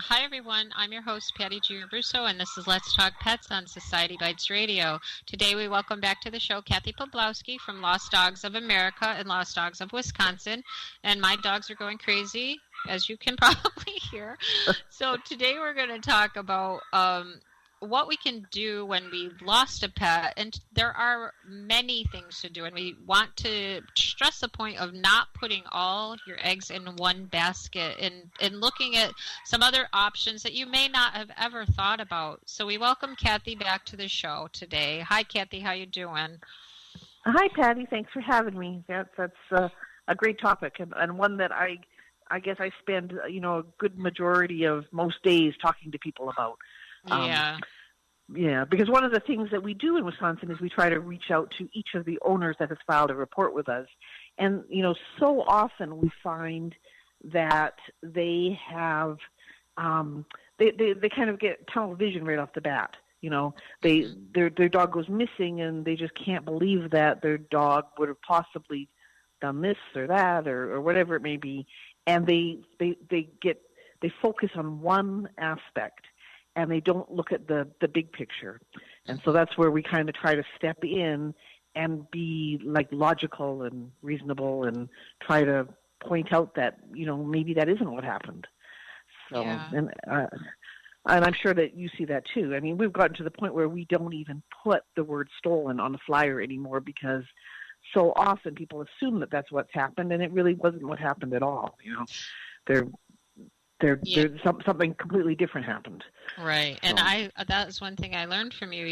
Hi, everyone. I'm your host, Patty G. Russo, and this is Let's Talk Pets on Society Bites Radio. Today, we welcome back to the show Kathy Pobloskie from Lost Dogs of America and Lost Dogs of Wisconsin. And my dogs are going crazy, as you can probably hear. So today, we're going to talk about what we can do when we've lost a pet, and there are many things to do, and we want to stress the point of not putting all your eggs in one basket and looking at some other options that you may not have ever thought about. So we welcome Kathy back to the show today. Hi, Kathy. How you doing? Hi, Patty. Thanks for having me. That's a great topic, and one that I guess I spend a good majority of most days talking to people about. Yeah, because one of the things that we do in Wisconsin is we try to reach out to each of the owners that has filed a report with us. And, so often we find that they have, they kind of get tunnel vision right off the bat. Their dog goes missing and they just can't believe that their dog would have possibly done this or that or whatever it may be. And they focus on one aspect, and they don't look at the big picture. And so that's where we kind of try to step in and be like logical and reasonable and try to point out that, maybe that isn't what happened. So, yeah. And I'm sure that you see that too. I mean, we've gotten to the point where we don't even put the word stolen on the flyer anymore because so often people assume that that's what's happened, and it really wasn't what happened at all. Something completely different happened. Right. And that is one thing I learned from you.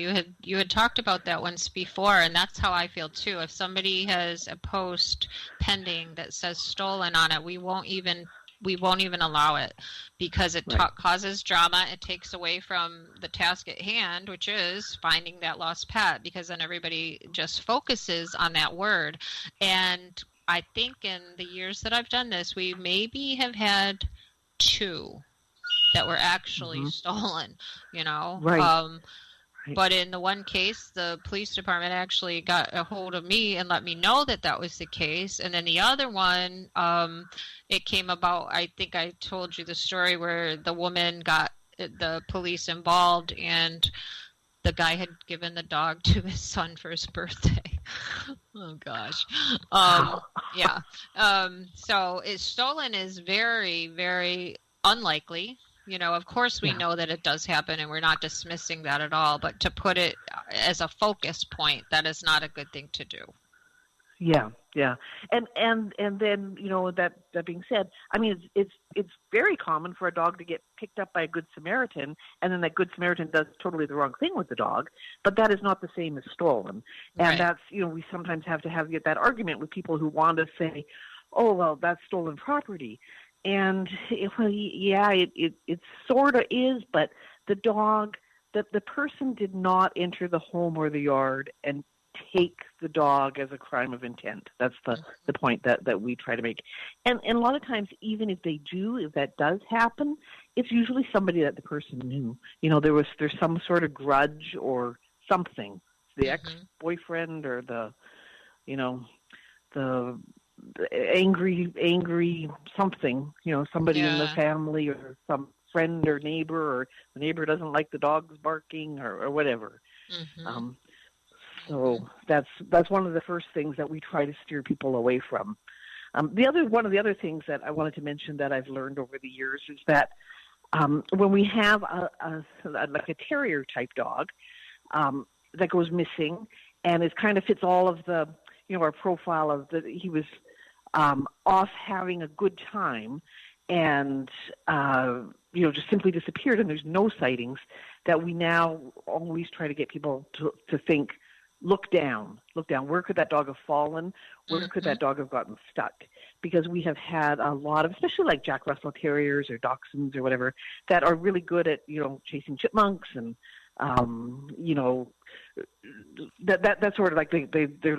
You had talked about that once before, and that's how I feel too. If somebody has a post pending that says stolen on it, we won't even allow it because it causes drama. It takes away from the task at hand, which is finding that lost pet, because then everybody just focuses on that word. And I think in the years that I've done this, we maybe have had 2 that were actually stolen, Right. But in the one case, the police department actually got a hold of me and let me know that was the case. And then the other one, it came about, I think I told you the story where the woman got the police involved and the guy had given the dog to his son for his birthday. Oh, gosh. Yeah. So stolen is very, very unlikely. Of course we know that it does happen, and we're not dismissing that at all. But to put it as a focus point, that is not a good thing to do. Yeah. And then, that being said, I mean, it's very common for a dog to get picked up by a Good Samaritan, and then that Good Samaritan does totally the wrong thing with the dog, but that is not the same as stolen. And that's, we sometimes have to get that argument with people who want to say, oh, well, that's stolen property. And, it sort of is, but the dog, the person did not enter the home or the yard and take the dog as a crime of intent. That's the point that we try to make. And a lot of times, even if that does happen, it's usually somebody that the person knew. There's some sort of grudge or something. The ex-boyfriend or the angry something, somebody in the family or some friend or neighbor, or the neighbor doesn't like the dogs barking or whatever. So that's one of the first things that we try to steer people away from. One of the other things that I wanted to mention that I've learned over the years is that when we have like a terrier type dog that goes missing and it kind of fits all of the our profile of he was off having a good time and just simply disappeared, and there's no sightings, that we now always try to get people to think, look down. Where could that dog have fallen? Where could that dog have gotten stuck? Because we have had a lot of, especially like Jack Russell Terriers or Dachshunds or whatever, that are really good at, chasing chipmunks and, that's sort of like they're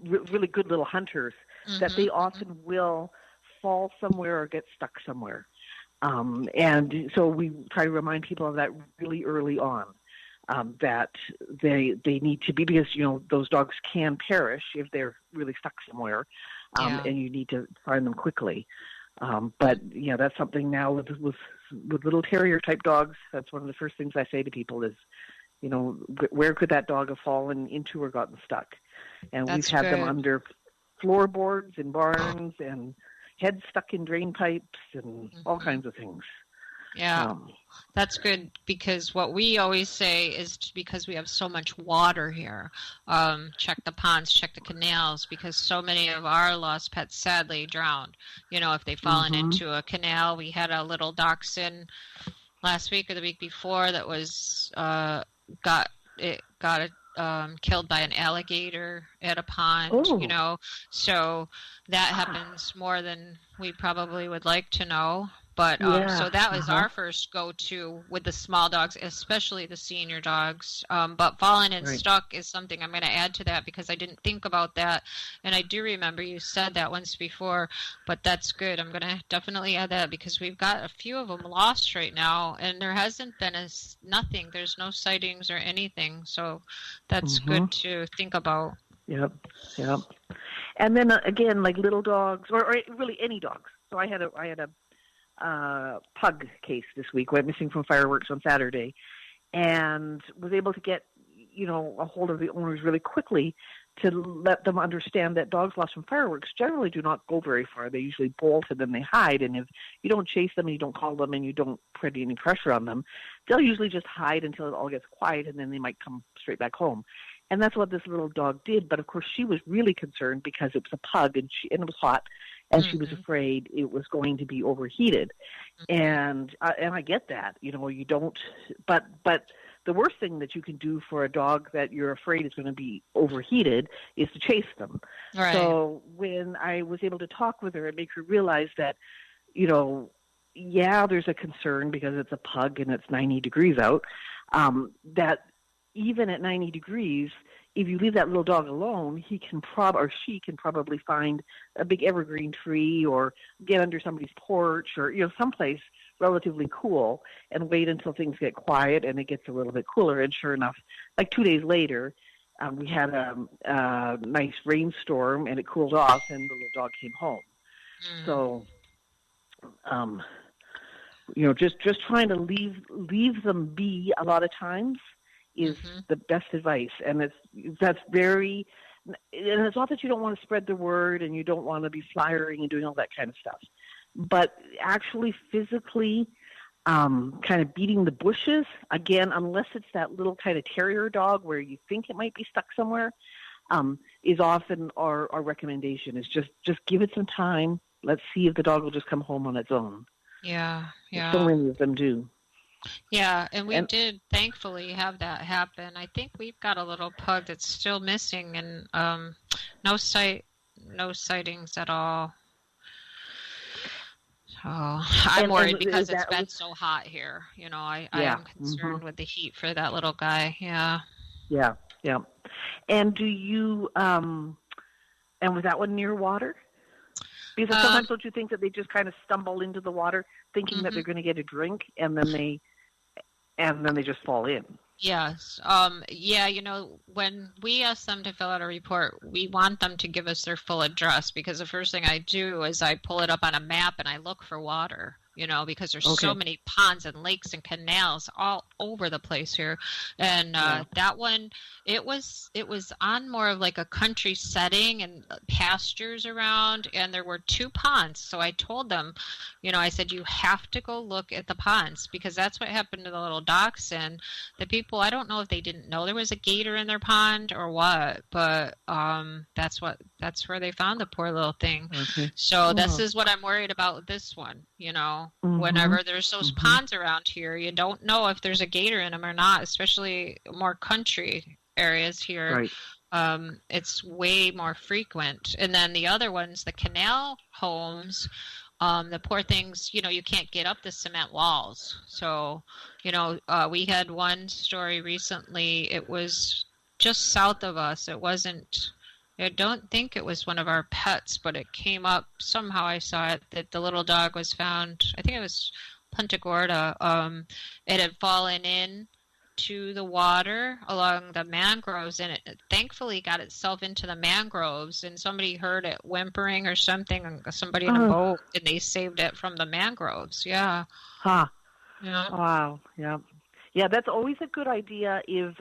really good little hunters, that they often will fall somewhere or get stuck somewhere. And so we try to remind people of that really early on, that they need to be, because, those dogs can perish if they're really stuck somewhere, and you need to find them quickly. But that's something now with little terrier type dogs. That's one of the first things I say to people is, where could that dog have fallen into or gotten stuck? And we've had them under floorboards in barns and heads stuck in drain pipes and all kinds of things. Yeah, that's good, because what we always say is because we have so much water here, check the ponds, check the canals, because so many of our lost pets sadly drowned. If they've fallen into a canal. We had a little dachshund last week or the week before that was got killed by an alligator at a pond. So that happens more than we probably would like to know. But so that was our first go-to with the small dogs, especially the senior dogs. But fallen and stuck is something I'm going to add to that, because I didn't think about that. And I do remember you said that once before, but that's good. I'm going to definitely add that, because we've got a few of them lost right now, and there hasn't been nothing. There's no sightings or anything. So that's good to think about. Yep. And then again, like little dogs, or really any dogs. So I had a pug case this week. Went missing from fireworks on Saturday, and was able to get a hold of the owners really quickly to let them understand that dogs lost from fireworks generally do not go very far. They usually bolt and then they hide, and if you don't chase them and you don't call them and you don't put any pressure on them, they'll usually just hide until it all gets quiet, and then they might come straight back home. And that's what this little dog did. But of course she was really concerned because it was a pug, and it was hot, and she was afraid it was going to be overheated. And I get that, you don't, but the worst thing that you can do for a dog that you're afraid is going to be overheated is to chase them. Right. So when I was able to talk with her and make her realize that, there's a concern because it's a pug and it's 90 degrees out, that even at 90 degrees, if you leave that little dog alone, he can she can probably find a big evergreen tree or get under somebody's porch or, someplace relatively cool and wait until things get quiet and it gets a little bit cooler. And sure enough, like 2 days later, we had a nice rainstorm and it cooled off and the little dog came home. So, just trying to leave them be a lot of times is the best advice. And it's not that you don't want to spread the word and you don't want to be flyering and doing all that kind of stuff, but actually physically kind of beating the bushes, again, unless it's that little kind of terrier dog where you think it might be stuck somewhere, is often our recommendation is just give it some time. Let's see if the dog will just come home on its own. Yeah. So many of them do. Yeah, and we did thankfully have that happen. I think we've got a little pug that's still missing, and no sightings at all. So I'm worried because it's been so hot here. I am concerned with the heat for that little guy. Yeah. And do you and was that one near water? Because sometimes don't you think that they just kind of stumble into the water thinking that they're going to get a drink, and then they just fall in? Yes. When we ask them to fill out a report, we want them to give us their full address, because the first thing I do is I pull it up on a map and I look for water, because there's so many ponds and lakes and canals all over the place here. And that one, it was on more of like a country setting and pastures around, and there were 2 ponds. So I told them, I said, you have to go look at the ponds, because that's what happened to the little dachshund. The people, I don't know if they didn't know there was a gator in their pond or what, but that's where they found the poor little thing. So this is what I'm worried about with this one. Whenever there's those ponds around here, you don't know if there's a gator in them or not, especially more country areas here. Right. It's way more frequent. And then the other ones, the canal homes, the poor things, you can't get up the cement walls. So, we had one story recently. It was just south of us. I don't think it was one of our pets, but it came up somehow. I saw it that the little dog was found. I think it was Punta Gorda. It had fallen in into the water along the mangroves, and it thankfully got itself into the mangroves, and somebody heard it whimpering or something, somebody in a boat, and they saved it from the mangroves. Yeah. Huh. Yeah. Wow. Yeah. Yeah, that's always a good idea if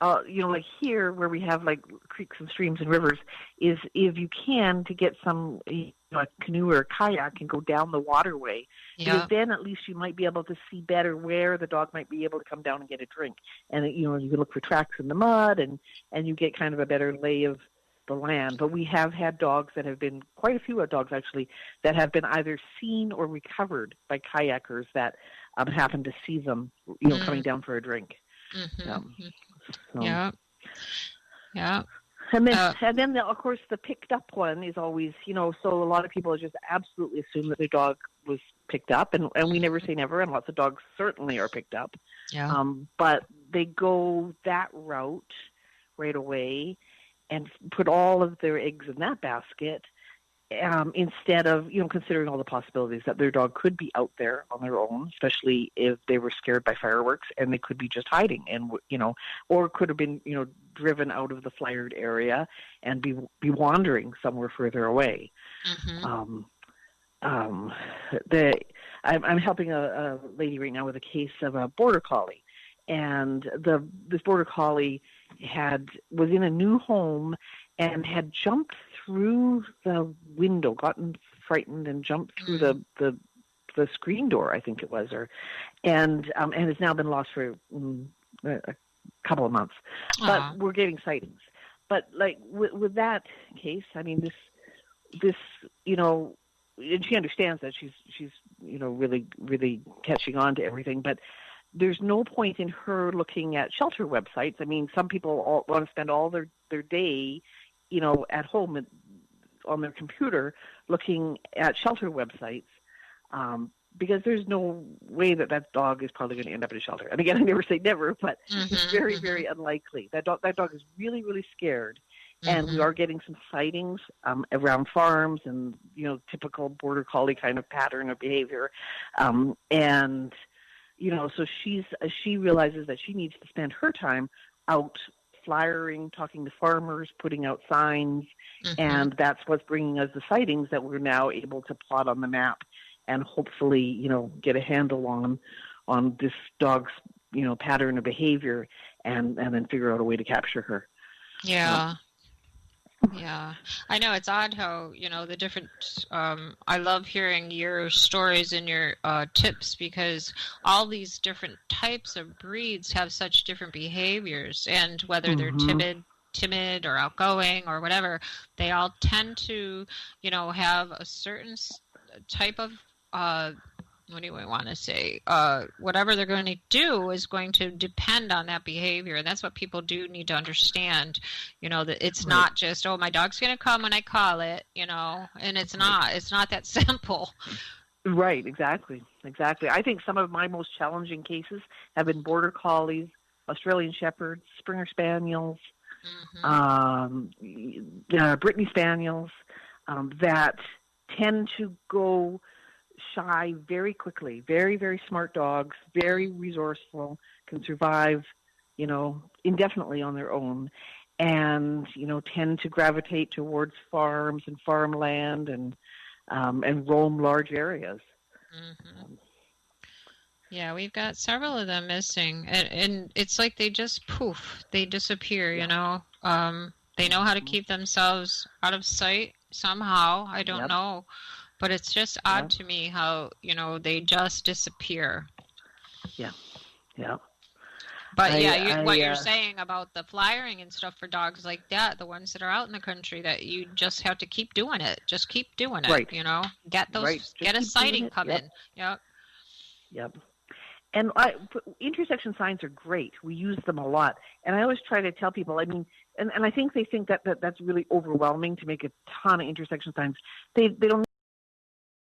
like here where we have like creeks and streams and rivers, is if you can to get some a canoe or a kayak and go down the waterway, because then at least you might be able to see better where the dog might be able to come down and get a drink, and you can look for tracks in the mud, and you get kind of a better lay of the land. But we have had dogs that have been, quite a few dogs actually, that have been either seen or recovered by kayakers that happen to see them coming down for a drink. Yeah. And then of course the picked up one is always, so a lot of people just absolutely assume that their dog was picked up, and we never say never, and lots of dogs certainly are picked up. Yeah. But they go that route right away and put all of their eggs in that basket, instead of, considering all the possibilities that their dog could be out there on their own, especially if they were scared by fireworks, and they could be just hiding, and, or could have been, driven out of the fired area and be wandering somewhere further away. I'm helping a lady right now with a case of a border collie, and this border collie was in a new home and had jumped through the window, gotten frightened and jumped through the screen door, I think it was, and has now been lost for a couple of months. But we're getting sightings. But like with that case, I mean, this and she understands that she's really really catching on to everything, but there's no point in her looking at shelter websites. I mean, some people want to spend all their day at home on their computer looking at shelter websites, because there's no way that dog is probably going to end up in a shelter. And again, I never say never, but it's very, very unlikely. That dog is really, really scared. And we are getting some sightings around farms and, typical border collie kind of pattern of behavior. And, so she realizes that she needs to spend her time out flyering, talking to farmers, putting out signs, and that's what's bringing us the sightings that we're now able to plot on the map and hopefully, get a handle on this dog's, pattern of behavior, and then figure out a way to capture her. Yeah. Yeah, I know it's odd how, the different, I love hearing your stories and your tips, because all these different types of breeds have such different behaviors, and whether they're timid or outgoing or whatever, they all tend to, have a certain type of, what do I want to say? Whatever they're going to do is going to depend on that behavior. And that's what people do need to understand, that it's not just, my dog's going to come when I call it, and it's not that simple. Right. Exactly. I think some of my most challenging cases have been border collies, Australian shepherds, Springer spaniels, Brittany spaniels, that tend to go shy very quickly. Very, very smart dogs, very resourceful, can survive, indefinitely on their own, and, tend to gravitate towards farms and farmland and roam large areas. Yeah, we've got several of them missing, and it's like they just they disappear, They know how to keep themselves out of sight somehow. I don't know. But it's just odd to me how, they just disappear. Yeah. But what you're saying about the flyering and stuff for dogs like that, the ones that are out in the country, that you just have to keep doing it. Just keep doing it, Get those, get a sighting coming. Yep. And intersection signs are great. We use them a lot. And I always try to tell people, I mean, and I think they think that that's really overwhelming to make a ton of intersection signs. They don't